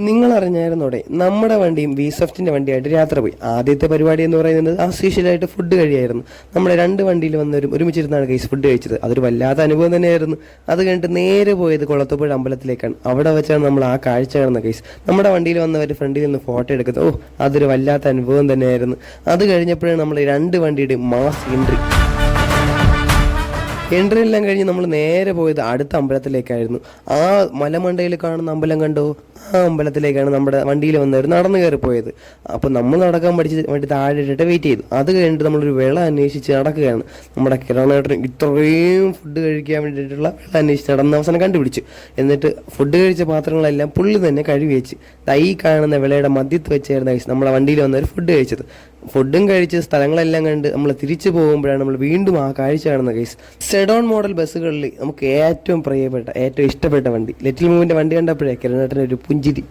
നിങ്ങൾ അറിഞ്ഞായിരുന്നോടെ നമ്മുടെ വണ്ടിയും വിസഫ്റ്റിന്റെ വണ്ടിയായിട്ട് യാത്ര പോയി. ആദ്യത്തെ പരിപാടി എന്ന് പറയുന്നത് ആസ്യൂഷ്വലായിട്ട് ഫുഡ് കഴിയായിരുന്നു. നമ്മുടെ രണ്ട് വണ്ടിയിൽ വന്നവരും ഒരുമിച്ചിരുന്നാണ് ഗൈസ് ഫുഡ് കഴിച്ചത്. അതൊരു വല്ലാത്ത അനുഭവം തന്നെയായിരുന്നു. അത് കഴിഞ്ഞിട്ട് നേരെ പോയത് കുളത്തുപുഴ അമ്പലത്തിലേക്കാണ്. അവിടെ വെച്ചാണ് നമ്മൾ ആ കാഴ്ച കാണുന്ന ഗൈസ്. നമ്മുടെ വണ്ടിയിൽ വന്നവർ ഫ്രണ്ടിൽ നിന്ന് ഫോട്ടോ എടുക്കുന്നത്. അതൊരു വല്ലാത്ത അനുഭവം തന്നെയായിരുന്നു. അത് കഴിഞ്ഞപ്പോഴാണ് നമ്മൾ രണ്ട് വണ്ടിയുടെ മാസ് എൻട്രി എല്ലാം കഴിഞ്ഞ് നമ്മൾ നേരെ പോയത് അടുത്ത അമ്പലത്തിലേക്കായിരുന്നു. ആ മലമണ്ടയിൽ കാണുന്ന അമ്പലം കണ്ടോ, ആ അമ്പലത്തിലേക്കാണ് നമ്മുടെ വണ്ടിയിൽ വന്നവർ നടന്നു കയറി പോയത്. അപ്പോൾ നമ്മൾ നടക്കാൻ പഠിച്ച് വേണ്ടി താഴെ ഇട്ടിട്ട് വെയിറ്റ് ചെയ്തു. അത് കഴിഞ്ഞിട്ട് നമ്മളൊരു വെള്ളം അന്വേഷിച്ച് നടക്കുകയാണ്. നമ്മുടെ കിരണേട്ടൻ ഇത്രയും ഫുഡ് കഴിക്കാൻ വേണ്ടിയിട്ടുള്ള വെള്ളം അന്വേഷിച്ച് നടന്ന അവസാനം കണ്ടുപിടിച്ചു. എന്നിട്ട് ഫുഡ് കഴിച്ച പാത്രങ്ങളെല്ലാം പുള്ളി തന്നെ കഴുകി വെച്ച് ഈ കാണുന്ന വിളയുടെ മധ്യത്ത് വെച്ചായിരുന്നു നമ്മളെ വണ്ടിയിൽ വന്നവർ ഫുഡ് കഴിച്ചത്. ഫുഡും കഴിച്ച് സ്ഥലങ്ങളെല്ലാം കണ്ട് നമ്മൾ തിരിച്ചു പോകുമ്പോഴാണ് നമ്മൾ വീണ്ടും ആ കാഴ്ച കാണുന്ന കേസ്. സെഡോൺ മോഡൽ ബസ്സുകളിൽ നമുക്ക് ഏറ്റവും പ്രിയപ്പെട്ട ഏറ്റവും ഇഷ്ടപ്പെട്ട വണ്ടി ലിറ്റിൽ മൂവിൻ്റെ വണ്ടി കണ്ടപ്പോഴേ കിരണേട്ടന് ഒരു പുഞ്ചിരി.